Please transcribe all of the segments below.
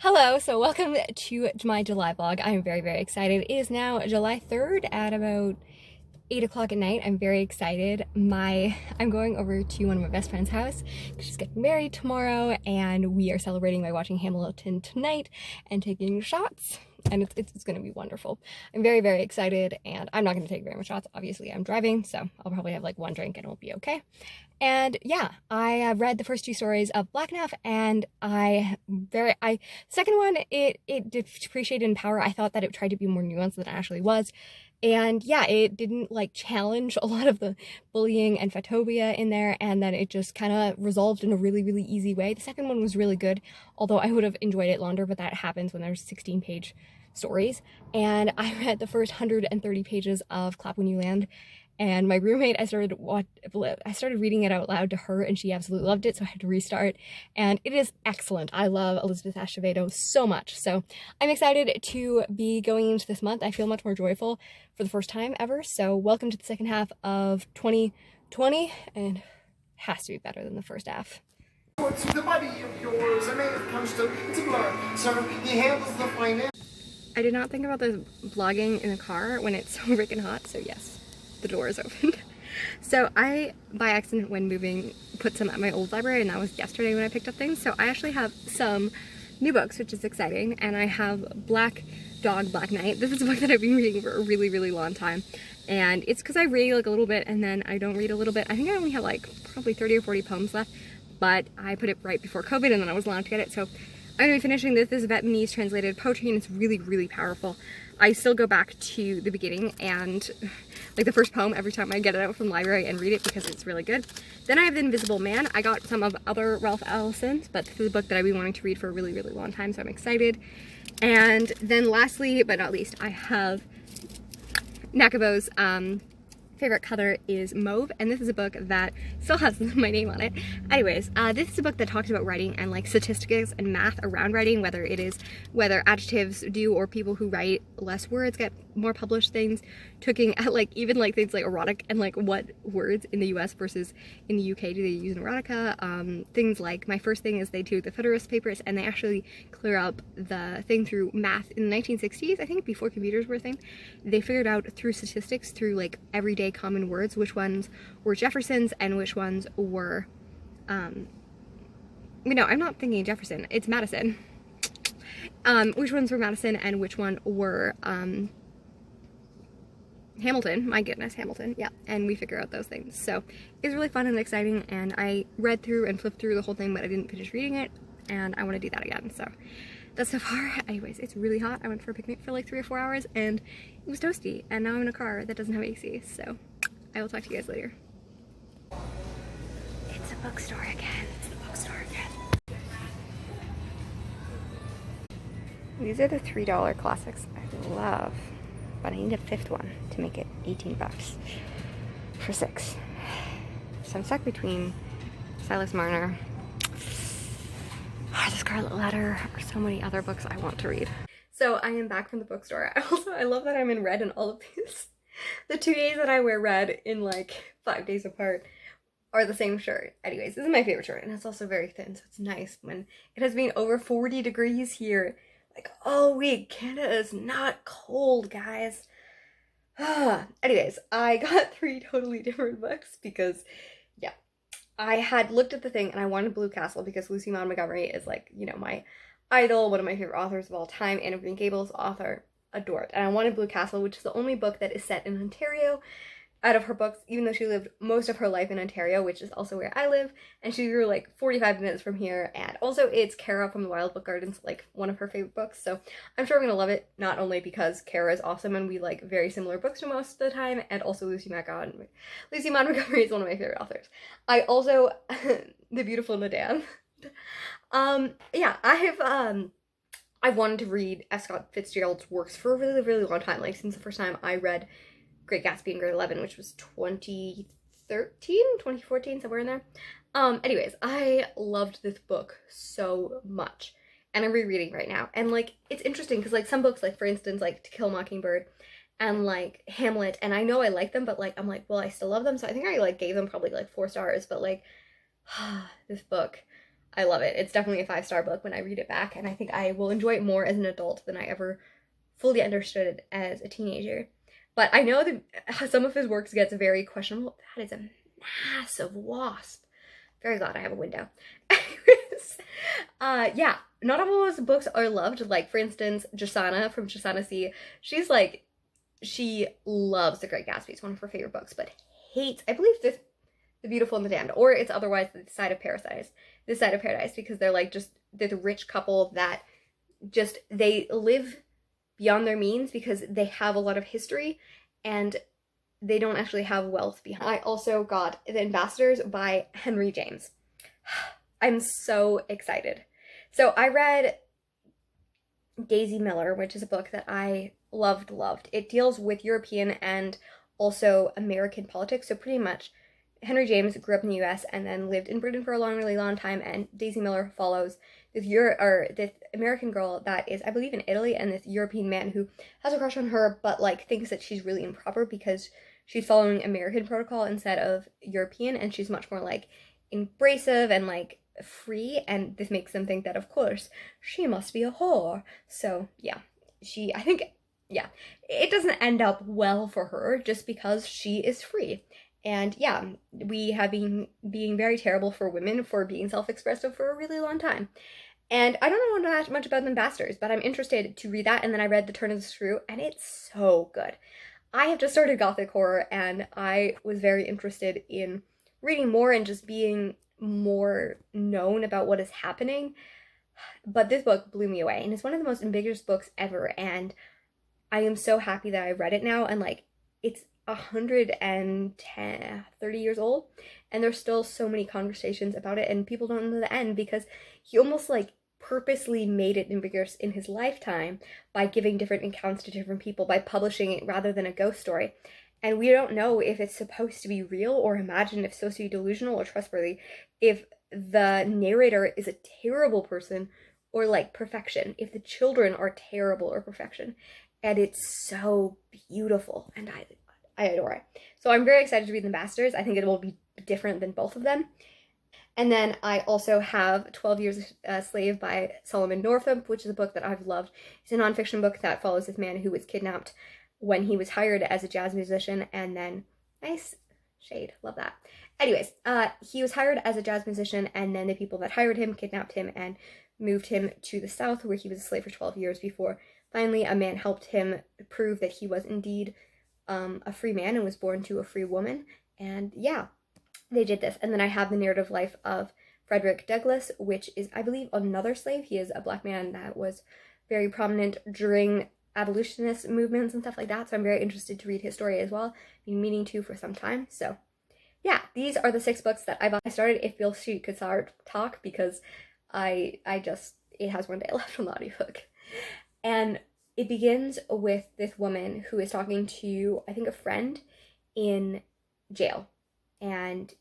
Hello, so welcome to my July vlog. I'm very, very excited. It is now July 3rd at about 8 o'clock at night. I'm very excited. I'm going over to one of my best friend's house. She's getting married tomorrow, and we are celebrating by watching Hamilton tonight and taking shots. And it's going to be wonderful. I'm very, very excited, and I'm not going to take very much shots. Obviously, I'm driving, so I'll probably have like one drink and it'll be okay. And yeah, I read the first two stories of Black Enough, and second one, it depreciated in power. I thought that it tried to be more nuanced than it actually was. And yeah, it didn't like challenge a lot of the bullying and fatobia in there, and then it just kind of resolved in a really, really easy way. The second one was really good, although I would have enjoyed it longer, but that happens when there's 16-page stories. And I read the first 130 pages of Clap When You Land, and my roommate, I started reading it out loud to her, and she absolutely loved it, so I had to restart. And it is excellent. I love Elizabeth Acevedo so much. So I'm excited to be going into this month. I feel much more joyful for the first time ever. So welcome to the second half of 2020, and it has to be better than the first half. It's the buddy of yours. I mean, it comes to it's a blur. So he handles the finance. I did not think about the vlogging in the car when it's so freaking hot, so yes. The door is opened. So I, by accident when moving, put some at my old library, and that was yesterday when I picked up things. So I actually have some new books, which is exciting, and I have Black Dog, Black Night. This is a book that I've been reading for a really, really long time, and it's because I read like a little bit and then I don't read a little bit. I think I only have like probably 30 or 40 poems left, but I put it right before COVID and then I was allowed to get it, so I'm going to be finishing this. This is Vietnamese translated poetry, and it's really, really powerful. I still go back to the beginning and like the first poem every time I get it out from the library and read it because it's really good. Then I have The Invisible Man. I got some of other Ralph Ellison's, but this is a book that I've been wanting to read for a really, really long time, so I'm excited. And then lastly, but not least, I have Nakabo's favorite color is mauve, and this is a book that still has my name on it. Anyways, this is a book that talks about writing and like statistics and math around writing, whether adjectives do or people who write less words get more published things, looking at like even like things like erotic and like what words in the US versus in the UK do they use in erotica. Things like, my first thing is they do the Federalist Papers, and they actually clear up the thing through math in the 1960s, I think, before computers were a thing. They figured out through statistics, through like everyday common words, which ones were Jefferson's and which ones were no, I'm not thinking Jefferson, it's Madison. Which ones were Madison and which one were Hamilton. My goodness, Hamilton. Yeah, and we figure out those things. So it's really fun and exciting, and I read through and flipped through the whole thing, but I didn't finish reading it, and I want to do that again. So that's so far. Anyways, it's really hot. I went for a picnic for like 3 or 4 hours, and it was toasty, and now I'm in a car that doesn't have AC, so I will talk to you guys later. It's a bookstore again. It's the bookstore again. These are the $3 classics I love, but I need a fifth one to make it 18 bucks for 6. So I'm stuck between Silas Marner, The Scarlet Letter, or so many other books I want to read. So I am back from the bookstore. I love that I'm in red in all of these. The 2 days that I wear red in like 5 days apart are the same shirt. Anyways, this is my favorite shirt, and it's also very thin, so it's nice when it has been over 40 degrees here like all week. Canada is not cold, guys. Anyways, I got 3 totally different books because, yeah, I had looked at the thing and I wanted Blue Castle because Lucy Maud Montgomery is like, you know, my idol, one of my favorite authors of all time. Anne of Green Gables author, adored. And I wanted Blue Castle, which is the only book that is set in Ontario out of her books, even though she lived most of her life in Ontario, which is also where I live, and she grew like 45 minutes from here. And also it's Kara from the Wild Book Gardens, like one of her favorite books, so I'm sure I'm gonna love it, not only because Kara is awesome and we like very similar books for most of the time, and also Lucy Maud Montgomery is one of my favorite authors. I also The Beautiful Madame. Yeah, I've wanted to read F. Scott Fitzgerald's works for a really, really long time, like since the first time I read Great Gatsby in grade 11, which was 2013, 2014, somewhere in there. Anyways, I loved this book so much, and I'm rereading right now, and like it's interesting because like some books, like for instance like To Kill a Mockingbird and like Hamlet, and I know I like them, but like I'm like, well, I still love them, so I think I like gave them probably like 4 stars, but like this book, I love it. It's definitely a 5-star book when I read it back, and I think I will enjoy it more as an adult than I ever fully understood it as a teenager. But I know that some of his works gets very questionable. That is a massive wasp. Very glad I have a window. Anyways, yeah, not all of his books are loved. Like, for instance, Jasana from Jasana C, she's like, she loves The Great Gatsby. It's one of her favorite books, but hates, I believe, The Beautiful and the Damned, or it's otherwise This Side of Paradise, because they're like just, they're the rich couple that just, they live beyond their means because they have a lot of history and they don't actually have wealth behind. I also got The Ambassadors by Henry James. I'm so excited. So I read Daisy Miller, which is a book that I loved. It deals with European and also American politics. So pretty much Henry James grew up in the US and then lived in Britain for a really long time, and Daisy Miller follows this American girl that is, I believe, in Italy, and this European man who has a crush on her but like thinks that she's really improper because she's following American protocol instead of European, and she's much more like embracive and like free, and this makes them think that of course she must be a whore. So yeah, I think, yeah, it doesn't end up well for her just because she is free. And yeah, we have been being very terrible for women for being self-expressive for a really long time. And I don't know that much about the Ambassadors, but I'm interested to read that. And then I read The Turn of the Screw, and it's so good. I have just started Gothic horror, and I was very interested in reading more and just being more known about what is happening. But this book blew me away, and it's one of the most ambiguous books ever, and I am so happy that I read it now. And like, it's 30 years old, and there's still so many conversations about it, and people don't know the end because he almost like purposely made it ambiguous in his lifetime by giving different accounts to different people, by publishing it rather than a ghost story. And we don't know if it's supposed to be real or imagined, if it's supposed to be delusional or trustworthy, if the narrator is a terrible person or like perfection, if the children are terrible or perfection. And it's so beautiful, and I adore it. So I'm very excited to read The Ambassadors. I think it will be different than both of them. And then I also have 12 Years a Slave by Solomon Northup, which is a book that I've loved. It's a nonfiction book that follows this man who was kidnapped when he was hired as a jazz musician, and then, nice shade, love that. Anyways, he was hired as a jazz musician, and then the people that hired him kidnapped him and moved him to the South, where he was a slave for 12 years before finally a man helped him prove that he was indeed a free man and was born to a free woman. And yeah, they did this. And then I have The Narrative Life of Frederick Douglass, which is, I believe, another slave. He is a black man that was very prominent during abolitionist movements and stuff like that. So I'm very interested to read his story as well. I've been meaning to for some time. So yeah, these are the 6 books that I started If Bill Street Could Talk because it has one day left on the audiobook. And it begins with this woman who is talking to, I think, a friend in jail. And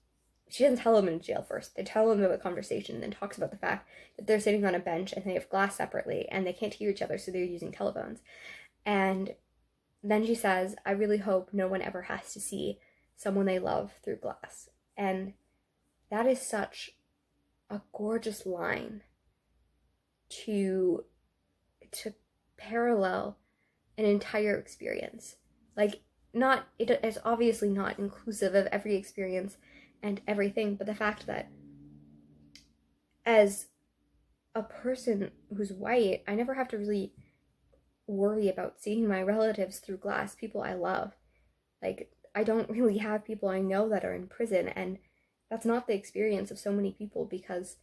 she doesn't tell him in jail first. They tell him about a conversation and then talks about the fact that they're sitting on a bench and they have glass separately and they can't hear each other, so they're using telephones. And then she says, I really hope no one ever has to see someone they love through glass. And that is such a gorgeous line to parallel an entire experience. Like, it's obviously not inclusive of every experience and everything, but the fact that as a person who's white, I never have to really worry about seeing my relatives through glass, people I love. Like, I don't really have people I know that are in prison, and that's not the experience of so many people, because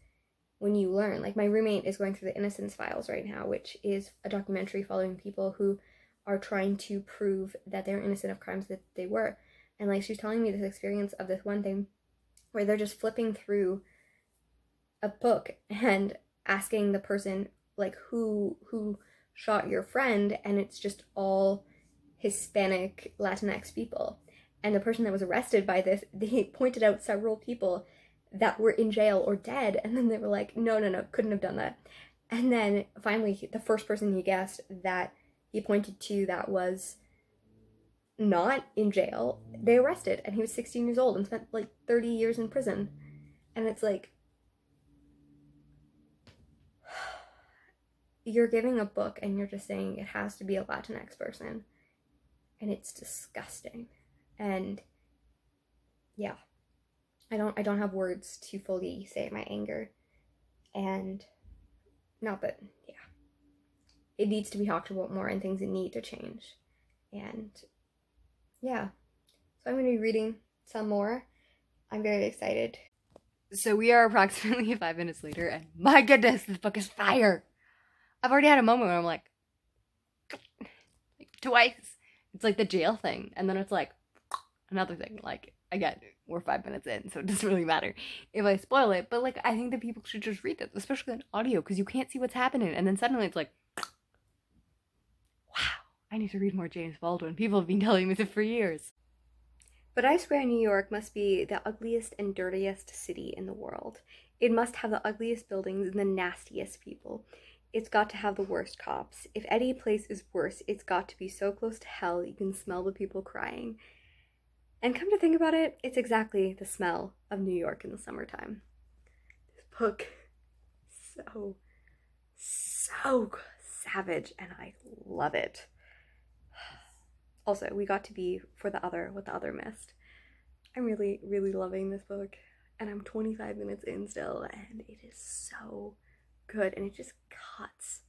when you learn, like, my roommate is going through the Innocence Files right now, which is a documentary following people who are trying to prove that they're innocent of crimes that they were. And like, she's telling me this experience of this one thing where they're just flipping through a book and asking the person, like, who shot your friend, and it's just all Hispanic Latinx people. And the person that was arrested by this, they pointed out several people that were in jail or dead, and then they were like, no, couldn't have done that. And then finally, the first person he guessed that he pointed to that was not in jail, they arrested, and he was 16 years old and spent like 30 years in prison. And it's like, you're giving a book and you're just saying it has to be a Latinx person. And it's disgusting. And yeah, I don't have words to fully say my anger. And not that, yeah, it needs to be talked about more and things that need to change. And yeah, so I'm going to be reading some more. I'm very excited. So we are approximately 5 minutes later, and my goodness, this book is fire. I've already had a moment where I'm like twice. It's like the jail thing, and then it's like another thing. Like, again, we're 5 minutes in, so it doesn't really matter if I spoil it. But like, I think that people should just read this, especially in audio, because you can't see what's happening, and then suddenly it's like, wow, I need to read more James Baldwin. People have been telling me this for years. But I swear New York must be the ugliest and dirtiest city in the world. It must have the ugliest buildings and the nastiest people. It's got to have the worst cops. If any place is worse, it's got to be so close to hell you can smell the people crying. And come to think about it, it's exactly the smell of New York in the summertime. This book, so savage, and I love it. Also, we got to be what the other missed. I'm really, really loving this book, and I'm 25 minutes in still, and it is so good, and it just cuts,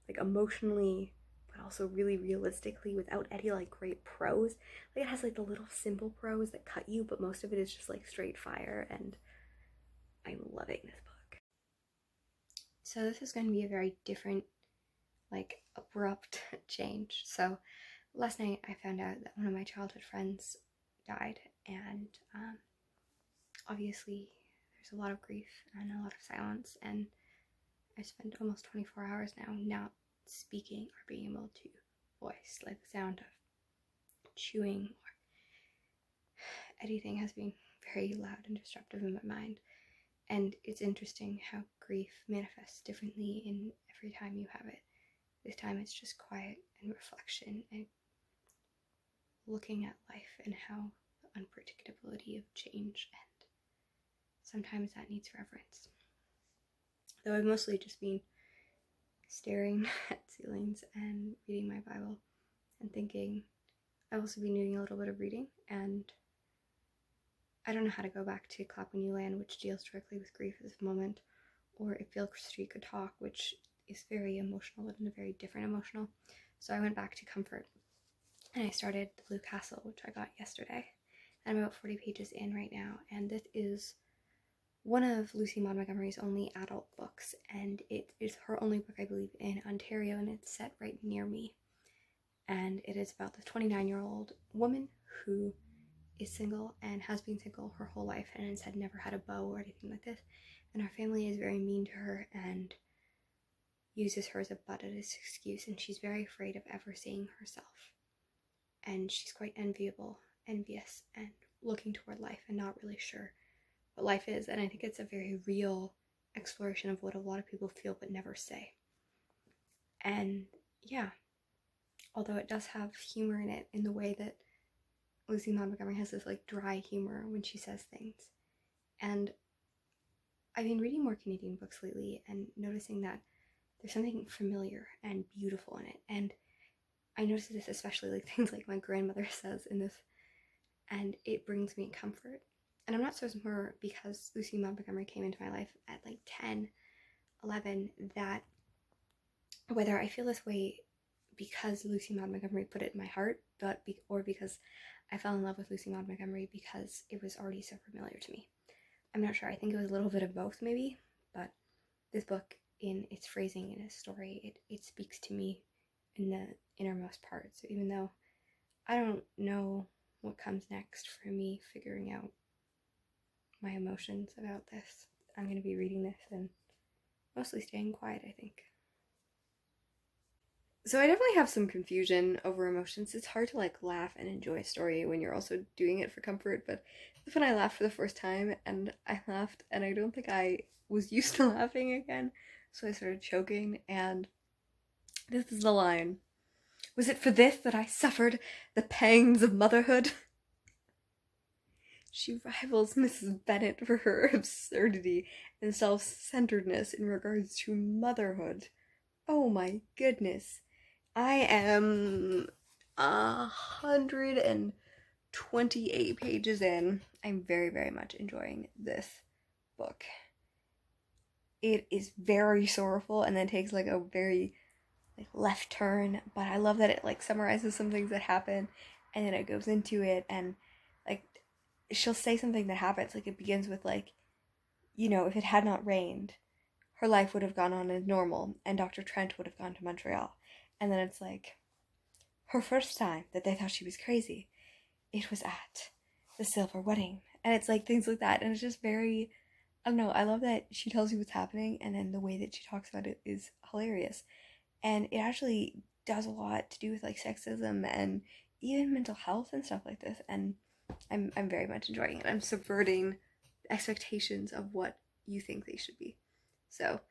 like, emotionally, but also really realistically, without any, like, great prose. Like, it has, like, the little simple prose that cut you, but most of it is just, like, straight fire, and I'm loving this book. So this is going to be a very different, like, abrupt change. So last night I found out that one of my childhood friends died, and obviously there's a lot of grief and a lot of silence, and I spent almost 24 hours now not speaking or being able to voice. Like, the sound of chewing or anything has been very loud and disruptive in my mind. And it's interesting how grief manifests differently in every time you have it. This time it's just quiet and reflection and looking at life and how the unpredictability of change, and sometimes that needs reverence. Though I've mostly just been staring at ceilings and reading my Bible and thinking. I've also been doing a little bit of reading, and I don't know how to go back to Clap When You Land, which deals directly with grief at this moment, or If Beale Street Could Talk, which is very emotional, but in a very different emotional. So I went back to Comfort, and I started The Blue Castle, which I got yesterday. I'm about 40 pages in right now, and this is one of Lucy Maud Montgomery's only adult books, and it is her only book, I believe, in Ontario, and it's set right near me. And it is about the 29-year-old woman who is single and has been single her whole life and has never had a beau or anything like this, and her family is very mean to her and uses her as a butt as an excuse, and she's very afraid of ever seeing herself, and she's quite envious and looking toward life and not really sure what life is. And I think it's a very real exploration of what a lot of people feel but never say. And yeah, although it does have humor in it, in the way that Lucy Maud Montgomery has this like dry humor when she says things. And I've been reading more Canadian books lately and noticing that there's something familiar and beautiful in it. And I noticed this especially, like, things like my grandmother says in this, and it brings me comfort. And I'm not so sure, because Lucy Maud Montgomery came into my life at like 10, 11, that whether I feel this way because Lucy Maud Montgomery put it in my heart, or because I fell in love with Lucy Maud Montgomery because it was already so familiar to me. I'm not sure. I think it was a little bit of both, maybe, but this book, in its phrasing, in its story, it speaks to me in the innermost part. So even though I don't know what comes next for me figuring out my emotions about this, I'm going to be reading this and mostly staying quiet, I think. So I definitely have some confusion over emotions. It's hard to like laugh and enjoy a story when you're also doing it for comfort, but when I laughed for the first time, and I laughed, and I don't think I was used to laughing again, so I started choking, and this is the line. Was it for this that I suffered the pangs of motherhood? She rivals Mrs. Bennet for her absurdity and self-centeredness in regards to motherhood. Oh my goodness. I am 128 pages in. I'm very, very much enjoying this book. It is very sorrowful and then takes like a very like left turn, but I love that it like summarizes some things that happen and then it goes into it, and like she'll say something that happens, like it begins with like, if it had not rained, her life would have gone on as normal and Dr. Trent would have gone to Montreal. And then it's like her first time that they thought she was crazy, it was at the silver wedding. And it's like things like that. And it's just very, I don't know, I love that she tells you what's happening and then the way that she talks about it is hilarious. And it actually does a lot to do with like sexism and even mental health and stuff like this. And I'm very much enjoying it. I'm subverting expectations of what you think they should be. So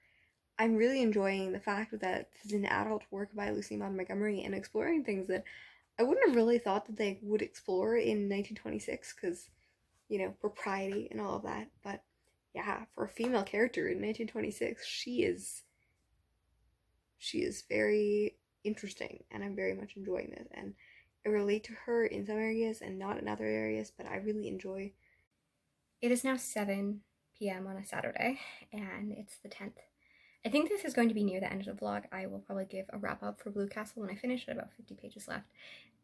I'm really enjoying the fact that this is an adult work by Lucy Maud Montgomery and exploring things that I wouldn't have really thought that they would explore in 1926 because, propriety and all of that. But yeah, for a female character in 1926, she is very interesting, and I'm very much enjoying this. And I relate to her in some areas and not in other areas, but I really enjoy. It is now 7 p.m. on a Saturday, and it's the 10th. I think this is going to be near the end of the vlog. I will probably give a wrap up for Blue Castle when I finish it, about 50 pages left.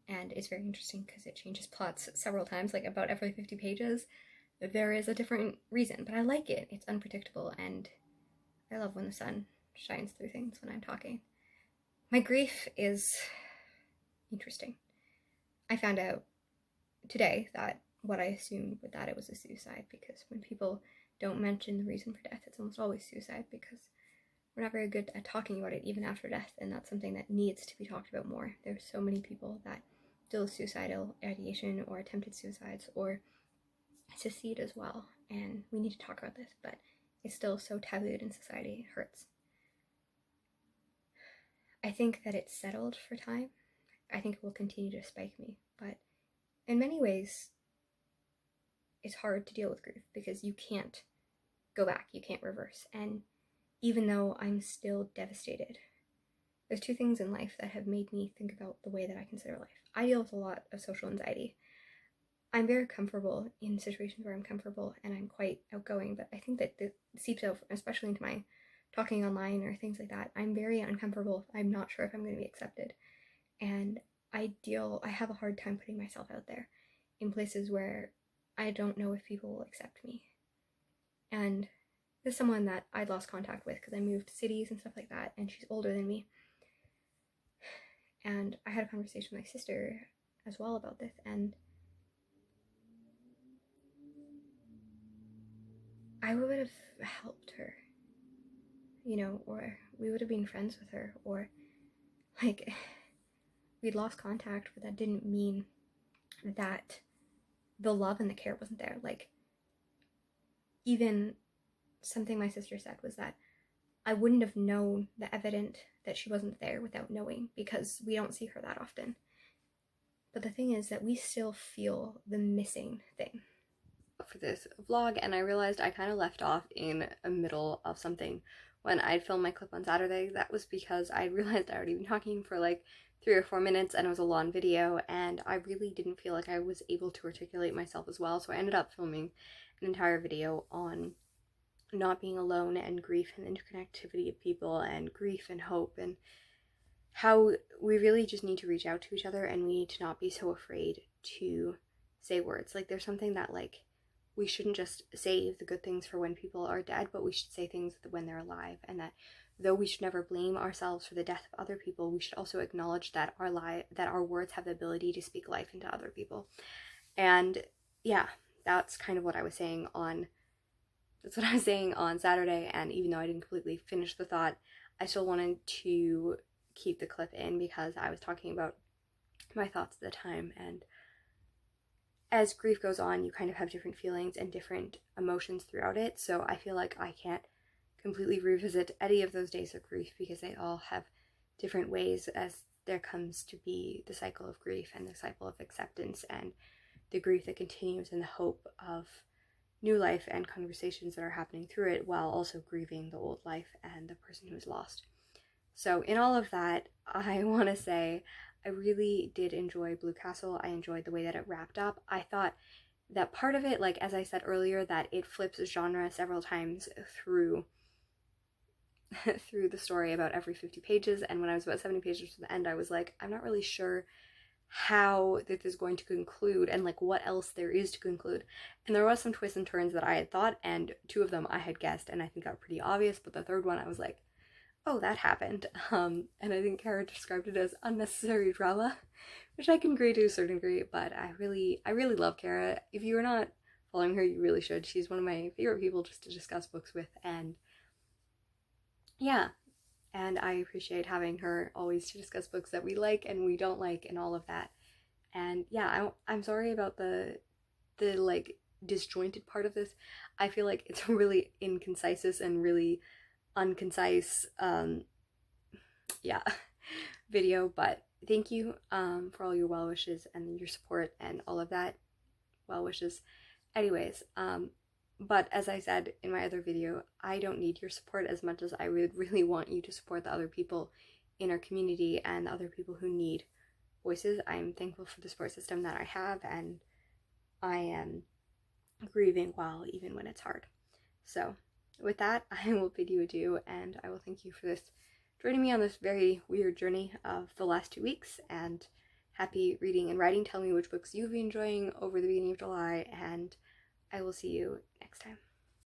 And it's very interesting because it changes plots several times, like about every 50 pages. There is a different reason, but I like it. It's unpredictable, and I love when the sun shines through things when I'm talking. My grief is interesting. I found out today that what I assumed with that it was a suicide, because when people don't mention the reason for death, it's almost always suicide, because we're not very good at talking about it even after death, and that's something that needs to be talked about more. There's so many people that deal with suicidal ideation or attempted suicides or suicide as well, and we need to talk about this, but it's still so tabooed in society. It hurts. I think that it's settled for time. I think it will continue to spike me, but in many ways it's hard to deal with grief because you can't go back, you can't reverse. And even though I'm still devastated, there's two things in life that have made me think about the way that I consider life. I deal with a lot of social anxiety. I'm very comfortable in situations where I'm comfortable and I'm quite outgoing, but I think that this seeps out, especially into my talking online or things like that. I'm very uncomfortable. I'm not sure if I'm going to be accepted. And I have a hard time putting myself out there in places where I don't know if people will accept me. And there's someone that I'd lost contact with because I moved cities and stuff like that, and she's older than me. And I had a conversation with my sister as well about this, and I would have helped her, or we would have been friends with her, or like we'd lost contact, but that didn't mean that the love and the care wasn't there. Like, even something my sister said was that I wouldn't have known the evidence that she wasn't there without knowing, because we don't see her that often. But the thing is that we still feel the missing thing. For this vlog, and I realized I kind of left off in the middle of something when I filmed my clip on Saturday. That was because I realized I'd already been talking for like 3 or 4 minutes and it was a long video, and I really didn't feel like I was able to articulate myself as well, so I ended up filming an entire video on not being alone and grief and interconnectivity of people and grief and hope, and how we really just need to reach out to each other, and we need to not be so afraid to say words. Like, there's something that like we shouldn't just save the good things for when people are dead, but we should say things when they're alive, and that though we should never blame ourselves for the death of other people, we should also acknowledge that our words have the ability to speak life into other people. And yeah, that's kind of what I was saying on Saturday, and even though I didn't completely finish the thought, I still wanted to keep the clip in because I was talking about my thoughts at the time. And as grief goes on, you kind of have different feelings and different emotions throughout it, so I feel like I can't completely revisit any of those days of grief because they all have different ways as there comes to be the cycle of grief and the cycle of acceptance and the grief that continues and the hope of new life and conversations that are happening through it, while also grieving the old life and the person who's lost. So in all of that, I want to say I really did enjoy Blue Castle. I enjoyed the way that it wrapped up. I thought that part of it, like as I said earlier, that it flips genre several times through through the story about every 50 pages, and when I was about 70 pages to the end, I was like, I'm not really sure how this is going to conclude and like what else there is to conclude. And there was some twists and turns that I had thought, and 2 of them I had guessed and I think are pretty obvious, but the third one I was like, oh, that happened. And I think Kara described it as unnecessary drama, which I can agree to a certain degree, but I really love Kara. If you are not following her, you really should. She's one of my favorite people just to discuss books with, and yeah, and I appreciate having her always to discuss books that we like and we don't like and all of that. And yeah, I'm sorry about the like disjointed part of this. I feel like it's a really inconcise and really unconcise yeah video, but thank you for all your well wishes and your support and all of that well wishes. Anyways, but as I said in my other video, I don't need your support as much as I would really want you to support the other people in our community and the other people who need voices. I'm thankful for the support system that I have, and I am grieving well even when it's hard. So with that, I will bid you adieu, and I will thank you for joining me on this very weird journey of the last 2 weeks, and happy reading and writing. Tell me which books you've been enjoying over the beginning of July, and I will see you next time.